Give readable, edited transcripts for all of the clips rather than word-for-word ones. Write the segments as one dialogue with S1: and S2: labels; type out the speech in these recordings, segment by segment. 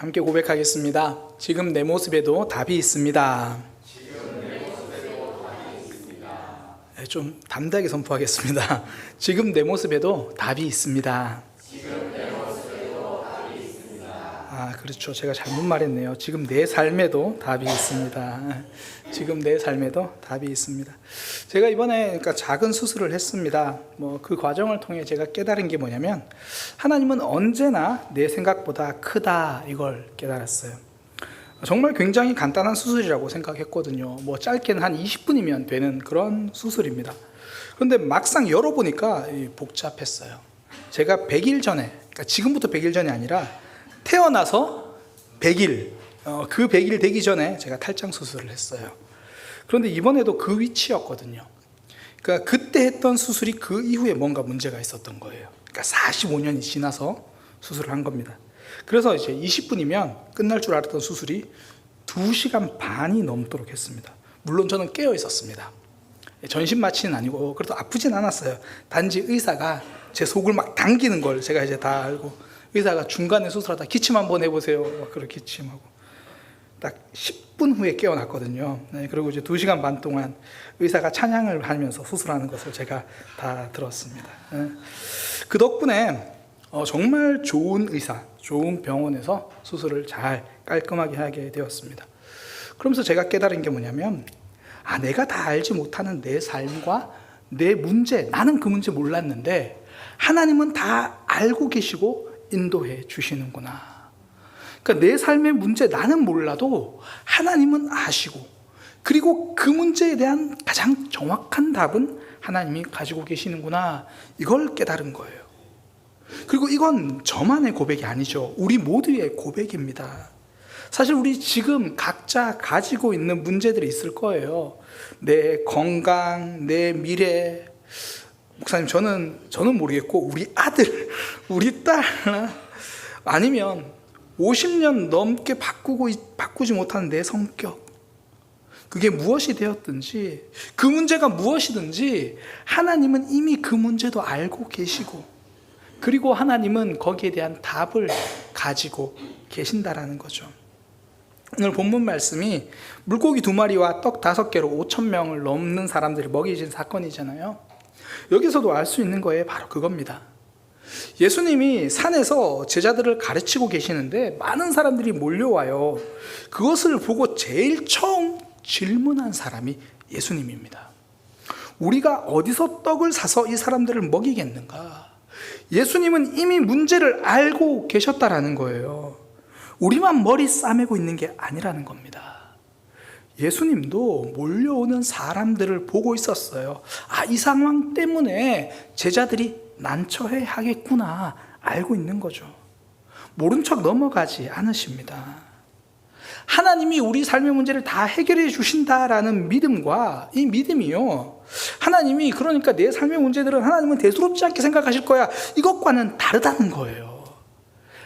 S1: 함께 고백하겠습니다. 지금 내 모습에도 답이 있습니다. 네, 좀 담대하게 선포하겠습니다. 지금 내 모습에도 답이 있습니다. 그렇죠. 제가 잘못 말했네요. 지금 내 삶에도 답이 있습니다. 지금 내 삶에도 답이 있습니다. 제가 이번에 그러니까 작은 수술을 했습니다. 그 과정을 통해 제가 깨달은 게 뭐냐면, 하나님은 언제나 내 생각보다 크다, 이걸 깨달았어요. 정말 굉장히 간단한 수술이라고 생각했거든요. 짧게는 한 20분이면 되는 그런 수술입니다. 그런데 막상 열어보니까 복잡했어요. 제가 100일 전에, 그러니까 지금부터 100일 전이 아니라 태어나서 100일, 그 100일 되기 전에 제가 탈장 수술을 했어요. 그런데 이번에도 그 위치였거든요. 그러니까 그때 했던 수술이 그 이후에 뭔가 문제가 있었던 거예요. 그러니까 45년이 지나서 수술을 한 겁니다. 그래서 이제 20분이면 끝날 줄 알았던 수술이 2시간 반이 넘도록 했습니다. 물론 저는 깨어 있었습니다. 전신 마취는 아니고, 그래도 아프진 않았어요. 단지 의사가 제 속을 막 당기는 걸 제가 이제 다 알고, 의사가 중간에 수술하다 기침 한번 해보세요. 그렇게 기침하고. 딱 10분 후에 깨어났거든요. 그리고 이제 2시간 반 동안 의사가 찬양을 하면서 수술하는 것을 제가 다 들었습니다. 그 덕분에 정말 좋은 의사, 좋은 병원에서 수술을 잘 깔끔하게 하게 되었습니다. 그러면서 제가 깨달은 게 뭐냐면, 내가 다 알지 못하는 내 삶과 내 문제, 나는 그 문제 몰랐는데 하나님은 다 알고 계시고 인도해 주시는구나. 그러니까 내 삶의 문제 나는 몰라도 하나님은 아시고, 그리고 그 문제에 대한 가장 정확한 답은 하나님이 가지고 계시는구나, 이걸 깨달은 거예요. 그리고 이건 저만의 고백이 아니죠. 우리 모두의 고백입니다. 사실 우리 지금 각자 가지고 있는 문제들이 있을 거예요. 내 건강, 내 미래. 목사님, 저는 모르겠고, 우리 아들, 우리 딸, 아니면 50년 넘게 바꾸지 못하는 내 성격, 그게 무엇이 되었든지, 그 문제가 무엇이든지 하나님은 이미 그 문제도 알고 계시고, 그리고 하나님은 거기에 대한 답을 가지고 계신다라는 거죠. 오늘 본문 말씀이 물고기 2마리와 떡 5개로 5,000명을 넘는 사람들을 먹이신 사건이잖아요. 여기서도 알 수 있는 거예요. 바로 그겁니다. 예수님이 산에서 제자들을 가르치고 계시는데 많은 사람들이 몰려와요. 그것을 보고 제일 처음 질문한 사람이 예수님입니다. 우리가 어디서 떡을 사서 이 사람들을 먹이겠는가? 예수님은 이미 문제를 알고 계셨다라는 거예요. 우리만 머리 싸매고 있는 게 아니라는 겁니다. 예수님도 몰려오는 사람들을 보고 있었어요. 이 상황 때문에 제자들이 난처해 하겠구나, 알고 있는 거죠. 모른 척 넘어가지 않으십니다. 하나님이 우리 삶의 문제를 다 해결해 주신다라는 믿음과, 이 믿음이요, 하나님이 그러니까 내 삶의 문제들은 하나님은 대수롭지 않게 생각하실 거야, 이것과는 다르다는 거예요.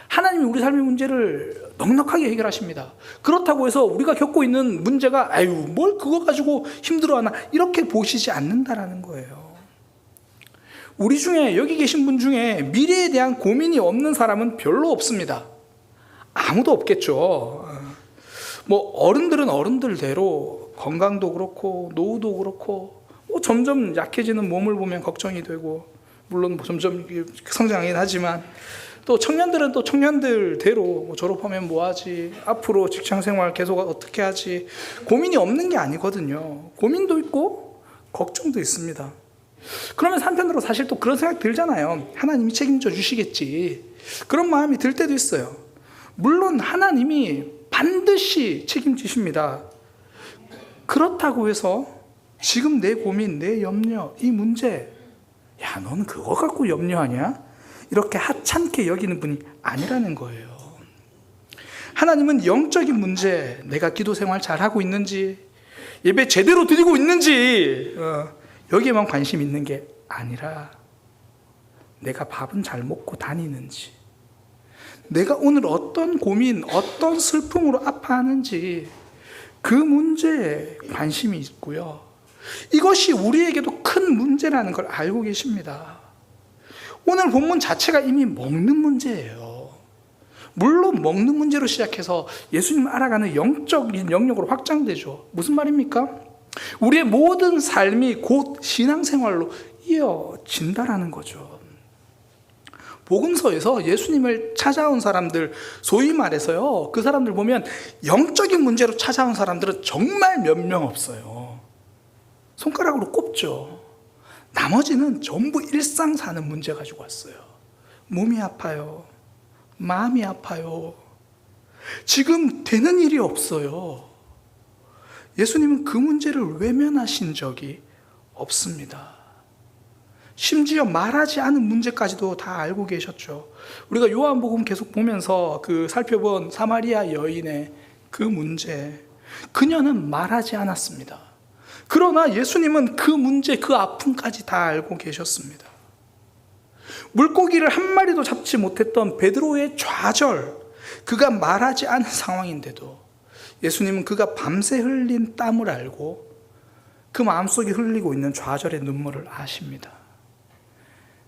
S1: 하나님이 우리 삶의 문제를 넉넉하게 해결하십니다. 그렇다고 해서 우리가 겪고 있는 문제가 뭘 그거 가지고 힘들어하나, 이렇게 보시지 않는다라는 거예요. 우리 중에, 여기 계신 분 중에 미래에 대한 고민이 없는 사람은 별로 없습니다. 아무도 없겠죠. 어른들은 어른들대로 건강도 그렇고 노후도 그렇고 점점 약해지는 몸을 보면 걱정이 되고, 물론 점점 성장하긴 하지만, 또 청년들은 또 청년들대로 졸업하면 뭐하지, 앞으로 직장생활 계속 어떻게 하지, 고민이 없는 게 아니거든요. 고민도 있고 걱정도 있습니다. 그러면 한편으로 사실 또 그런 생각 들잖아요. 하나님이 책임져 주시겠지, 그런 마음이 들 때도 있어요. 물론 하나님이 반드시 책임지십니다. 그렇다고 해서 지금 내 고민, 내 염려, 이 문제, 너는 그거 갖고 염려하냐, 이렇게 하찮게 여기는 분이 아니라는 거예요. 하나님은 영적인 문제, 내가 기도 생활 잘하고 있는지, 예배 제대로 드리고 있는지, 여기에만 관심 있는 게 아니라, 내가 밥은 잘 먹고 다니는지, 내가 오늘 어떤 고민, 어떤 슬픔으로 아파하는지, 그 문제에 관심이 있고요. 이것이 우리에게도 큰 문제라는 걸 알고 계십니다. 오늘 본문 자체가 이미 먹는 문제예요. 물론 먹는 문제로 시작해서 예수님을 알아가는 영적인 영역으로 확장되죠. 무슨 말입니까? 우리의 모든 삶이 곧 신앙생활로 이어진다라는 거죠. 복음서에서 예수님을 찾아온 사람들, 소위 말해서요, 그 사람들 보면 영적인 문제로 찾아온 사람들은 정말 몇 명 없어요. 손가락으로 꼽죠. 나머지는 전부 일상 사는 문제 가지고 왔어요. 몸이 아파요. 마음이 아파요. 지금 되는 일이 없어요. 예수님은 그 문제를 외면하신 적이 없습니다. 심지어 말하지 않은 문제까지도 다 알고 계셨죠. 우리가 요한복음 계속 보면서 살펴본 사마리아 여인의 그 문제, 그녀는 말하지 않았습니다. 그러나 예수님은 그 문제, 그 아픔까지 다 알고 계셨습니다. 물고기를 한 마리도 잡지 못했던 베드로의 좌절, 그가 말하지 않은 상황인데도 예수님은 그가 밤새 흘린 땀을 알고 그 마음속에 흘리고 있는 좌절의 눈물을 아십니다.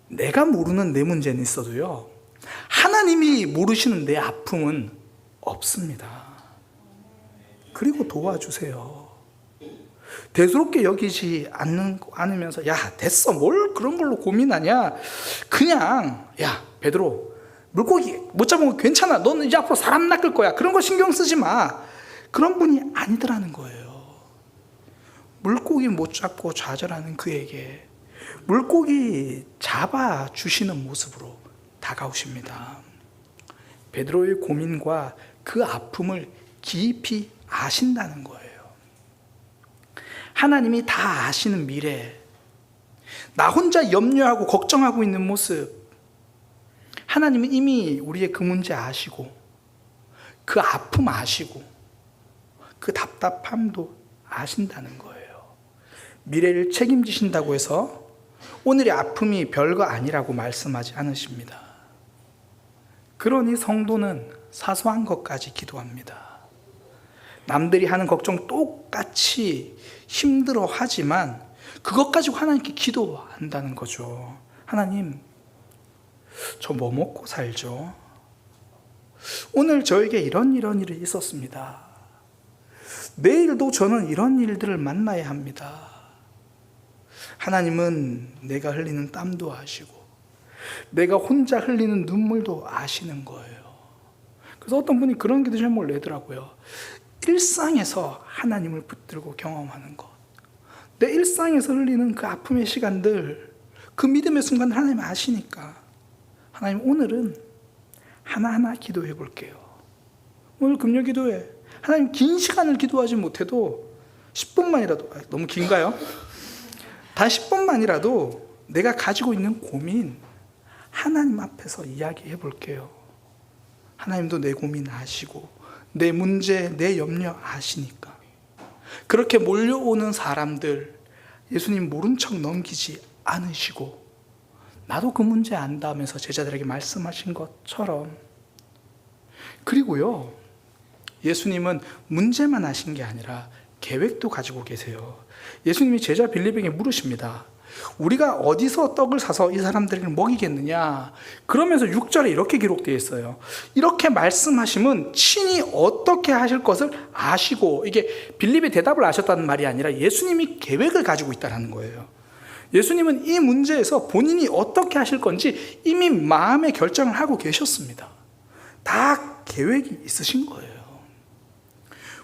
S1: 내가 모르는 내 문제는 있어도요, 하나님이 모르시는 내 아픔은 없습니다. 그리고 도와주세요. 대수롭게 여기지 않으면서, 야, 됐어, 뭘 그런 걸로 고민하냐, 그냥, 야, 베드로, 물고기 못 잡으면 괜찮아, 너는 이제 앞으로 사람 낚을 거야, 그런 거 신경 쓰지 마, 그런 분이 아니더라는 거예요. 물고기 못 잡고 좌절하는 그에게 물고기 잡아주시는 모습으로 다가오십니다. 베드로의 고민과 그 아픔을 깊이 아신다는 거예요. 하나님이 다 아시는 미래, 나 혼자 염려하고 걱정하고 있는 모습, 하나님은 이미 우리의 그 문제 아시고, 그 아픔 아시고, 그 답답함도 아신다는 거예요. 미래를 책임지신다고 해서 오늘의 아픔이 별거 아니라고 말씀하지 않으십니다. 그러니 성도는 사소한 것까지 기도합니다. 남들이 하는 걱정 똑같이 힘들어 하지만 그것 가지고 하나님께 기도한다는 거죠. 하나님, 저 뭐 먹고 살죠? 오늘 저에게 이런 일이 있었습니다. 내일도 저는 이런 일들을 만나야 합니다. 하나님은 내가 흘리는 땀도 아시고 내가 혼자 흘리는 눈물도 아시는 거예요. 그래서 어떤 분이 그런 기도 제목을 내더라고요. 일상에서 하나님을 붙들고 경험하는 것. 내 일상에서 흘리는 그 아픔의 시간들, 그 믿음의 순간 하나님 아시니까 하나님, 오늘은 하나하나 기도해 볼게요. 오늘 금요 기도회 하나님, 긴 시간을 기도하지 못해도 10분만이라도, 너무 긴가요? 단 10분만이라도 내가 가지고 있는 고민 하나님 앞에서 이야기해 볼게요. 하나님도 내 고민 아시고 내 문제, 내 염려 아시니까. 그렇게 몰려오는 사람들 예수님 모른 척 넘기지 않으시고, 나도 그 문제 안다 하면서 제자들에게 말씀하신 것처럼. 그리고요, 예수님은 문제만 하신 게 아니라 계획도 가지고 계세요. 예수님이 제자 빌립에게 물으십니다. 우리가 어디서 떡을 사서 이 사람들을 먹이겠느냐? 그러면서 6절에 이렇게 기록되어 있어요. 이렇게 말씀하시면 친히 어떻게 하실 것을 아시고, 이게 빌립의 대답을 아셨다는 말이 아니라 예수님이 계획을 가지고 있다는 거예요. 예수님은 이 문제에서 본인이 어떻게 하실 건지 이미 마음의 결정을 하고 계셨습니다. 다 계획이 있으신 거예요.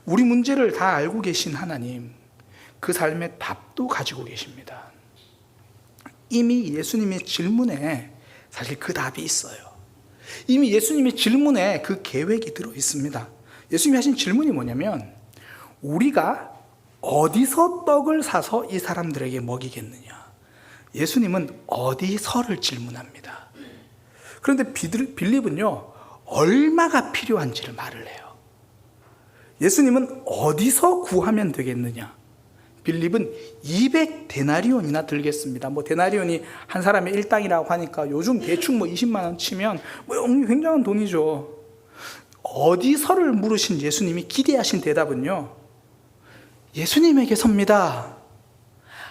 S1: 우리 문제를 다 알고 계신 하나님, 그 삶의 답도 가지고 계십니다. 이미 예수님의 질문에 사실 그 답이 있어요. 이미 예수님의 질문에 그 계획이 들어 있습니다. 예수님이 하신 질문이 뭐냐면, 우리가 어디서 떡을 사서 이 사람들에게 먹이겠느냐? 예수님은 어디서를 질문합니다. 그런데 빌립은요, 얼마가 필요한지를 말을 해요. 예수님은 어디서 구하면 되겠느냐? 빌립은 200데나리온이나 들겠습니다. 데나리온이 한 사람의 일당이라고 하니까 요즘 대충 20만 원 치면 굉장한 돈이죠. 어디서를 물으신 예수님이 기대하신 대답은요, 예수님에게서입니다.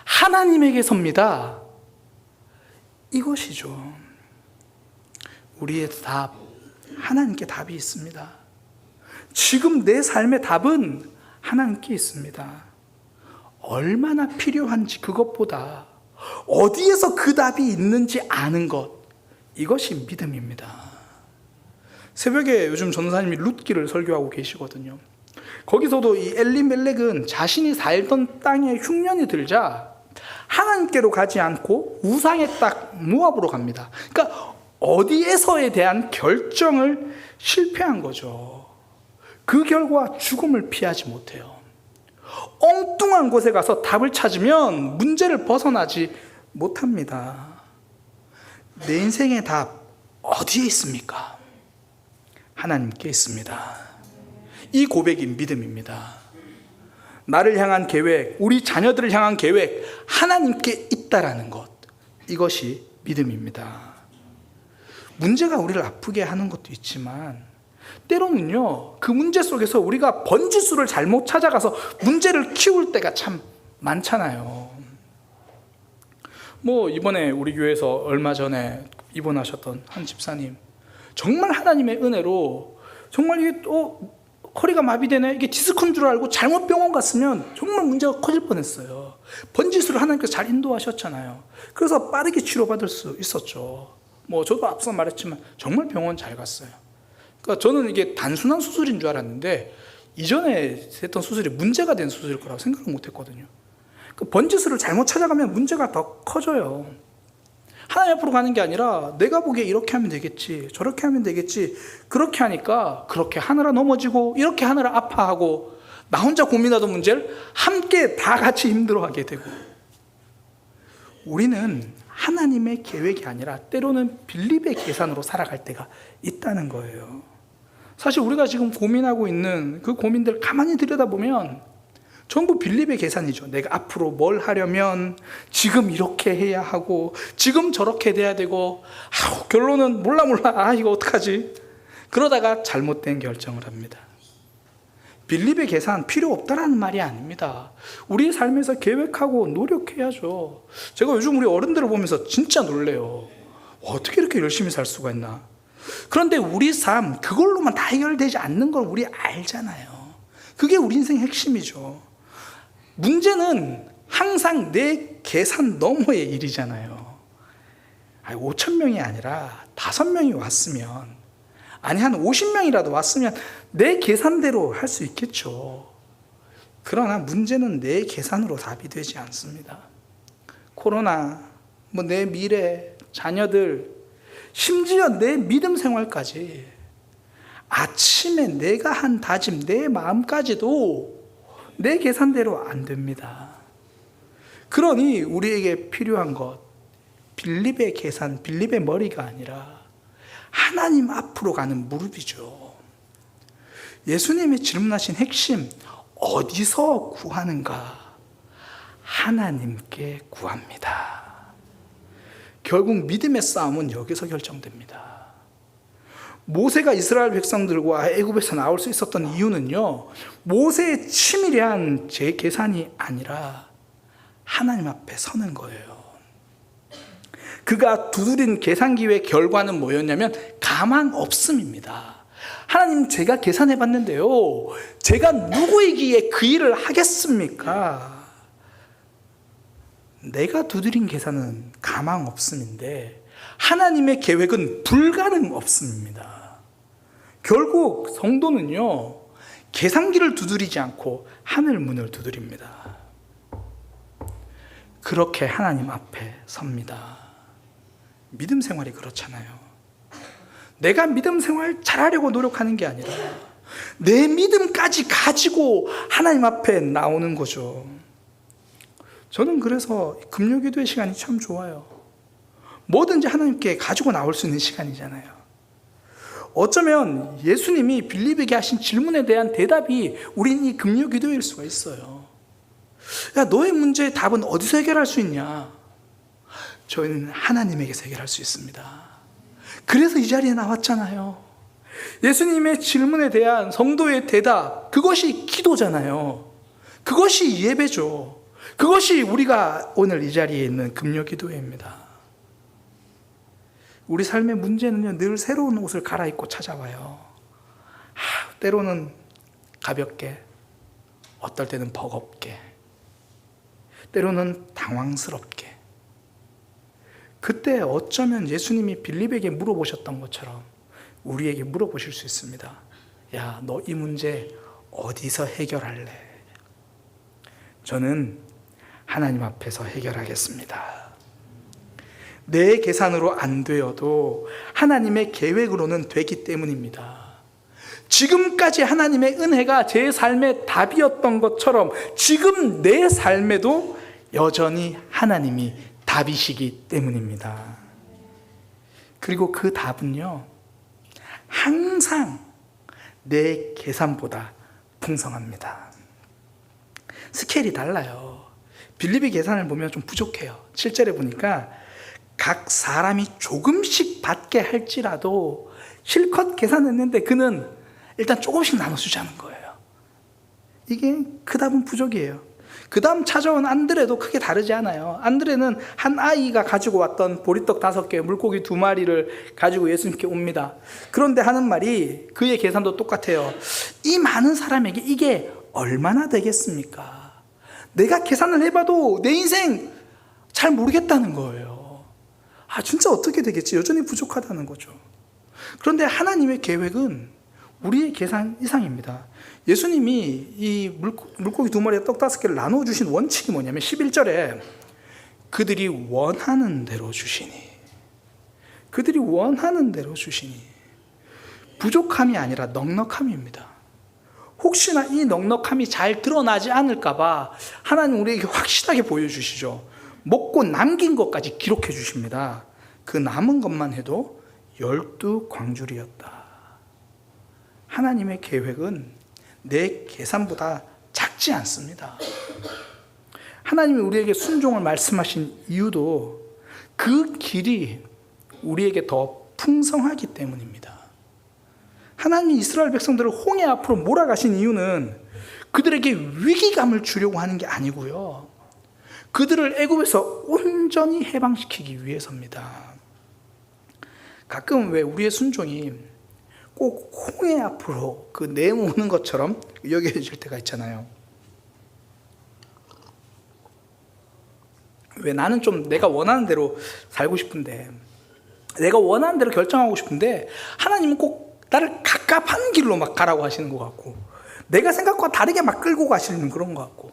S1: 하나님에게서입니다. 이것이죠. 우리의 답, 하나님께 답이 있습니다. 지금 내 삶의 답은 하나님께 있습니다. 얼마나 필요한지 그것보다 어디에서 그 답이 있는지 아는 것, 이것이 믿음입니다. 새벽에 요즘 전도사님이 룻기를 설교하고 계시거든요. 거기서도 이 엘리멜렉은 자신이 살던 땅에 흉년이 들자 하나님께로 가지 않고 우상의 땅 모압으로 갑니다. 그러니까 어디에서에 대한 결정을 실패한 거죠. 그 결과 죽음을 피하지 못해요. 엉뚱한 곳에 가서 답을 찾으면 문제를 벗어나지 못합니다. 내 인생의 답 어디에 있습니까? 하나님께 있습니다. 이 고백이 믿음입니다. 나를 향한 계획, 우리 자녀들을 향한 계획, 하나님께 있다라는 것, 이것이 믿음입니다. 문제가 우리를 아프게 하는 것도 있지만 때로는요, 그 문제 속에서 우리가 번지수를 잘못 찾아가서 문제를 키울 때가 참 많잖아요. 이번에 우리 교회에서 얼마 전에 입원하셨던 한 집사님, 정말 하나님의 은혜로 정말 이게 허리가 마비되네, 이게 디스크인 줄 알고 잘못 병원 갔으면 정말 문제가 커질 뻔했어요. 번지수를 하나님께서 잘 인도하셨잖아요. 그래서 빠르게 치료받을 수 있었죠. 저도 앞서 말했지만 정말 병원 잘 갔어요. 그러니까 저는 이게 단순한 수술인 줄 알았는데 이전에 했던 수술이 문제가 된 수술일 거라고 생각을 못 했거든요. 번지수를 잘못 찾아가면 문제가 더 커져요. 하나님 앞으로 가는 게 아니라 내가 보기에 이렇게 하면 되겠지, 저렇게 하면 되겠지, 그렇게 하니까 그렇게 하느라 넘어지고 이렇게 하느라 아파하고 나 혼자 고민하던 문제를 함께 다 같이 힘들어하게 되고, 우리는 하나님의 계획이 아니라 때로는 빌립의 계산으로 살아갈 때가 있다는 거예요. 사실 우리가 지금 고민하고 있는 그 고민들 가만히 들여다보면 전부 빌립의 계산이죠. 내가 앞으로 뭘 하려면 지금 이렇게 해야 하고 지금 저렇게 돼야 되고, 결론은 몰라 이거 어떡하지? 그러다가 잘못된 결정을 합니다. 빌립의 계산 필요 없다라는 말이 아닙니다. 우리 삶에서 계획하고 노력해야죠. 제가 요즘 우리 어른들을 보면서 진짜 놀래요. 어떻게 이렇게 열심히 살 수가 있나? 그런데 우리 삶 그걸로만 다 해결되지 않는 걸 우리 알잖아요. 그게 우리 인생의 핵심이죠. 문제는 항상 내 계산 너머의 일이잖아요. 5,000명이 아니라 5명이 왔으면, 아니 한 50명이라도 왔으면 내 계산대로 할 수 있겠죠. 그러나 문제는 내 계산으로 답이 되지 않습니다. 코로나, 내 미래, 자녀들, 심지어 내 믿음 생활까지, 아침에 내가 한 다짐, 내 마음까지도 내 계산대로 안 됩니다. 그러니 우리에게 필요한 것, 빌립의 계산, 빌립의 머리가 아니라 하나님 앞으로 가는 무릎이죠. 예수님이 질문하신 핵심, 어디서 구하는가? 하나님께 구합니다. 결국 믿음의 싸움은 여기서 결정됩니다. 모세가 이스라엘 백성들과 애굽에서 나올 수 있었던 이유는요, 모세의 치밀한 제 계산이 아니라 하나님 앞에 서는 거예요. 그가 두드린 계산기의 결과는 뭐였냐면 가망 없음입니다. 하나님, 제가 계산해 봤는데요, 제가 누구이기에 그 일을 하겠습니까? 내가 두드린 계산은 가망 없음인데 하나님의 계획은 불가능 없음입니다. 결국 성도는요, 계산기를 두드리지 않고 하늘 문을 두드립니다. 그렇게 하나님 앞에 섭니다. 믿음 생활이 그렇잖아요. 내가 믿음 생활 잘하려고 노력하는 게 아니라 내 믿음까지 가지고 하나님 앞에 나오는 거죠. 저는 그래서 금요기도의 시간이 참 좋아요. 뭐든지 하나님께 가지고 나올 수 있는 시간이잖아요. 어쩌면 예수님이 빌립에게 하신 질문에 대한 대답이 우린 이 금요기도일 수가 있어요. 야, 너의 문제의 답은 어디서 해결할 수 있냐? 저희는 하나님에게서 해결할 수 있습니다. 그래서 이 자리에 나왔잖아요. 예수님의 질문에 대한 성도의 대답, 그것이 기도잖아요. 그것이 예배죠. 그것이 우리가 오늘 이 자리에 있는 금요기도회입니다. 우리 삶의 문제는요, 늘 새로운 옷을 갈아입고 찾아와요. 때로는 가볍게, 어떨 때는 버겁게, 때로는 당황스럽게. 그때 어쩌면 예수님이 빌립에게 물어보셨던 것처럼 우리에게 물어보실 수 있습니다. 야, 너 이 문제 어디서 해결할래? 저는 하나님 앞에서 해결하겠습니다. 내 계산으로 안 되어도 하나님의 계획으로는 되기 때문입니다. 지금까지 하나님의 은혜가 제 삶의 답이었던 것처럼 지금 내 삶에도 여전히 하나님이 답이시기 때문입니다. 그리고 그 답은요, 항상 내 계산보다 풍성합니다. 스케일이 달라요. 빌립의 계산을 보면 좀 부족해요. 7절에 보니까 각 사람이 조금씩 받게 할지라도 실컷 계산했는데 그는 일단 조금씩 나눠주자는 거예요. 이게 그 답은 부족이에요. 그 다음 찾아온 안드레도 크게 다르지 않아요. 안드레는 한 아이가 가지고 왔던 보리떡 5개, 물고기 2마리를 가지고 예수님께 옵니다. 그런데 하는 말이, 그의 계산도 똑같아요. 이 많은 사람에게 이게 얼마나 되겠습니까? 내가 계산을 해봐도 내 인생 잘 모르겠다는 거예요. 진짜 어떻게 되겠지? 여전히 부족하다는 거죠. 그런데 하나님의 계획은 우리의 계산 이상입니다. 예수님이 이 물고기 2마리에 떡 5개를 나눠주신 원칙이 뭐냐면 11절에 그들이 원하는 대로 주시니, 그들이 원하는 대로 주시니, 부족함이 아니라 넉넉함입니다. 혹시나 이 넉넉함이 잘 드러나지 않을까 봐 하나님 우리에게 확실하게 보여주시죠. 먹고 남긴 것까지 기록해 주십니다. 그 남은 것만 해도 12광줄이었다. 하나님의 계획은 내 계산보다 작지 않습니다. 하나님이 우리에게 순종을 말씀하신 이유도 그 길이 우리에게 더 풍성하기 때문입니다. 하나님이 이스라엘 백성들을 홍해 앞으로 몰아가신 이유는 그들에게 위기감을 주려고 하는 게 아니고요, 그들을 애굽에서 온전히 해방시키기 위해서입니다. 가끔 왜 우리의 순종이 꼭 홍해 앞으로 그 내모는 것처럼 여겨질 때가 있잖아요. 왜 나는 좀 내가 원하는 대로 살고 싶은데, 내가 원하는 대로 결정하고 싶은데 하나님은 꼭 나를 갑갑한 길로 막 가라고 하시는 것 같고, 내가 생각과 다르게 막 끌고 가시는 그런 것 같고.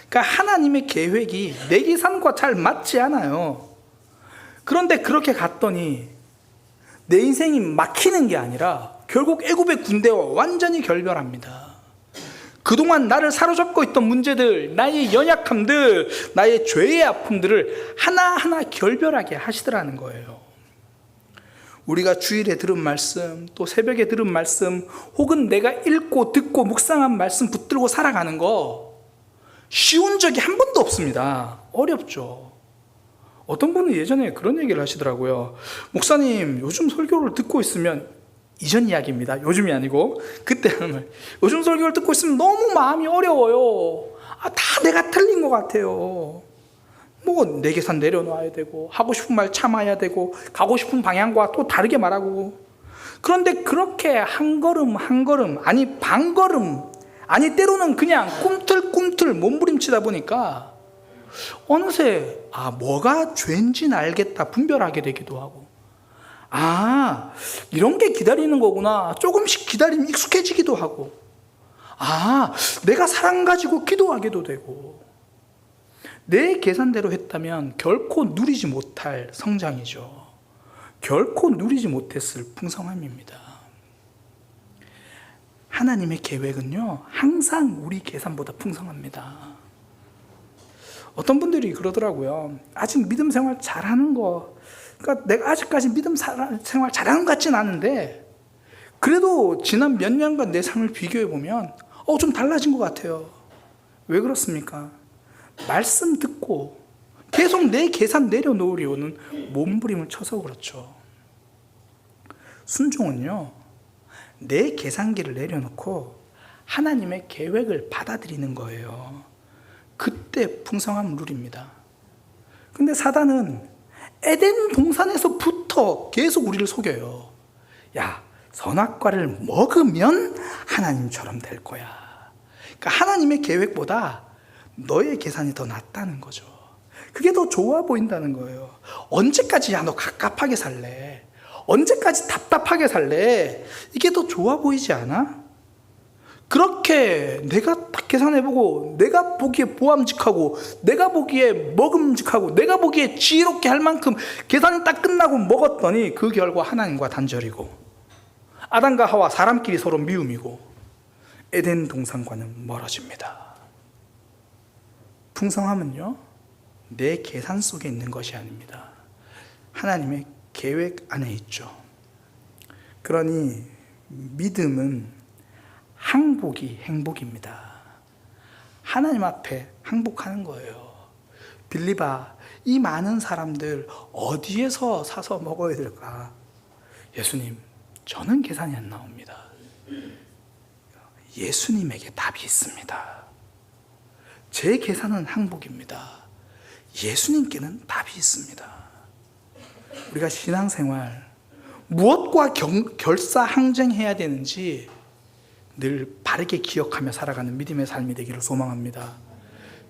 S1: 그러니까 하나님의 계획이 내 계산과 잘 맞지 않아요. 그런데 그렇게 갔더니 내 인생이 막히는 게 아니라 결국 애굽의 군대와 완전히 결별합니다. 그동안 나를 사로잡고 있던 문제들, 나의 연약함들, 나의 죄의 아픔들을 하나하나 결별하게 하시더라는 거예요. 우리가 주일에 들은 말씀, 또 새벽에 들은 말씀, 혹은 내가 읽고 듣고 묵상한 말씀 붙들고 살아가는 거 쉬운 적이 한 번도 없습니다. 어렵죠. 어떤 분은 예전에 그런 얘기를 하시더라고요. 목사님, 요즘 설교를 듣고 있으면, 이전 이야기입니다. 요즘이 아니고 그때 하는 말, 요즘 설교를 듣고 있으면 너무 마음이 어려워요. 다 내가 틀린 것 같아요. 뭐 내 계산 내려놔야 되고, 하고 싶은 말 참아야 되고, 가고 싶은 방향과 또 다르게 말하고. 그런데 그렇게 한 걸음 한 걸음, 아니 반걸음, 아니 때로는 그냥 꿈틀꿈틀 몸부림치다 보니까 어느새 뭐가 죄인지는 알겠다 분별하게 되기도 하고, 이런 게 기다리는 거구나, 조금씩 기다리면 익숙해지기도 하고, 내가 사랑 가지고 기도하게도 되고. 내 계산대로 했다면 결코 누리지 못할 성장이죠. 결코 누리지 못했을 풍성함입니다. 하나님의 계획은요, 항상 우리 계산보다 풍성합니다. 어떤 분들이 그러더라고요. 아직 믿음 생활 잘하는 거, 그러니까 내가 아직까지 믿음 생활 잘하는 것 같진 않은데, 그래도 지난 몇 년간 내 삶을 비교해 보면 좀 달라진 것 같아요. 왜 그렇습니까? 말씀 듣고 계속 내 계산 내려놓으려는 몸부림을 쳐서 그렇죠. 순종은요, 내 계산기를 내려놓고 하나님의 계획을 받아들이는 거예요. 그때 풍성함을 누립니다. 근데 사단은 에덴 동산에서부터 처음부터 계속 우리를 속여요. 야, 선악과를 먹으면 하나님처럼 될 거야. 그러니까 하나님의 계획보다 너의 계산이 더 낫다는 거죠. 그게 더 좋아 보인다는 거예요. 언제까지 야, 너 갑갑하게 살래? 언제까지 답답하게 살래? 이게 더 좋아 보이지 않아? 그렇게 내가 딱 계산해보고 내가 보기에 보암직하고 내가 보기에 먹음직하고 내가 보기에 지혜롭게 할 만큼 계산이 딱 끝나고 먹었더니 그 결과 하나님과 단절이고 아담과 하와 사람끼리 서로 미움이고 에덴 동산과는 멀어집니다. 풍성함은요, 내 계산 속에 있는 것이 아닙니다. 하나님의 계획 안에 있죠. 그러니 믿음은 항복이 행복입니다. 하나님 앞에 항복하는 거예요. 빌립아, 이 많은 사람들 어디에서 사서 먹어야 될까? 예수님, 저는 계산이 안 나옵니다. 예수님에게 답이 있습니다. 제 계산은 항복입니다. 예수님께는 답이 있습니다. 우리가 신앙생활 무엇과 결사항쟁해야 되는지 늘 바르게 기억하며 살아가는 믿음의 삶이 되기를 소망합니다.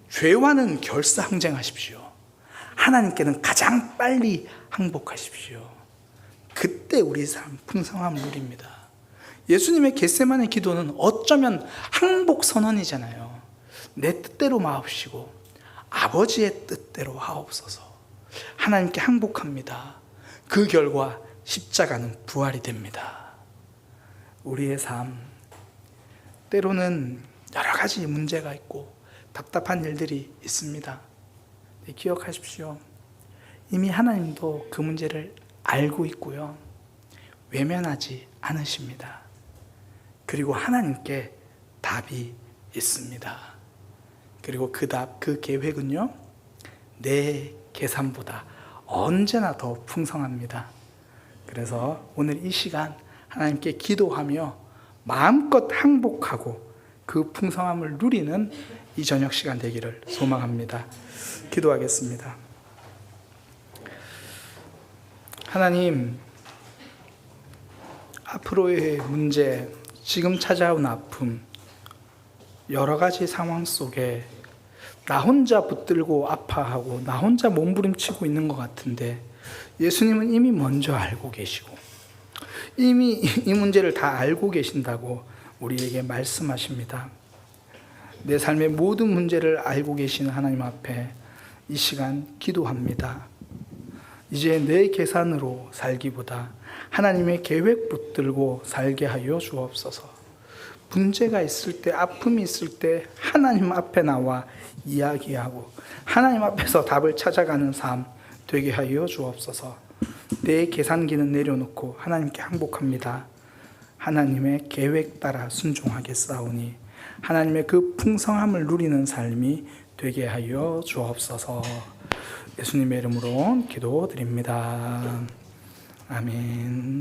S1: 죄와는 결사항쟁하십시오. 하나님께는 가장 빨리 항복하십시오. 그때 우리 삶 풍성함을 누립니다. 예수님의 겟세마네 기도는 어쩌면 항복 선언이잖아요. 내 뜻대로 마옵시고 아버지의 뜻대로 하옵소서. 하나님께 항복합니다. 그 결과 십자가는 부활이 됩니다. 우리의 삶 때로는 여러 가지 문제가 있고 답답한 일들이 있습니다. 네, 기억하십시오. 이미 하나님도 그 문제를 알고 있고요. 외면하지 않으십니다. 그리고 하나님께 답이 있습니다. 그리고 그 답, 그 계획은요, 내 계산보다 언제나 더 풍성합니다. 그래서 오늘 이 시간 하나님께 기도하며 마음껏 항복하고 그 풍성함을 누리는 이 저녁 시간 되기를 소망합니다. 기도하겠습니다. 하나님, 앞으로의 문제, 지금 찾아온 아픔, 여러 가지 상황 속에 나 혼자 붙들고 아파하고 나 혼자 몸부림치고 있는 것 같은데 예수님은 이미 먼저 알고 계시고 이미 이 문제를 다 알고 계신다고 우리에게 말씀하십니다. 내 삶의 모든 문제를 알고 계시는 하나님 앞에 이 시간 기도합니다. 이제 내 계산으로 살기보다 하나님의 계획 붙들고 살게 하여 주옵소서. 문제가 있을 때, 아픔이 있을 때 하나님 앞에 나와 이야기하고 하나님 앞에서 답을 찾아가는 삶 되게 하여 주옵소서. 내 계산기는 내려놓고 하나님께 항복합니다. 하나님의 계획 따라 순종하겠사오니 하나님의 그 풍성함을 누리는 삶이 되게 하여 주옵소서. 예수님의 이름으로 기도드립니다. 아멘.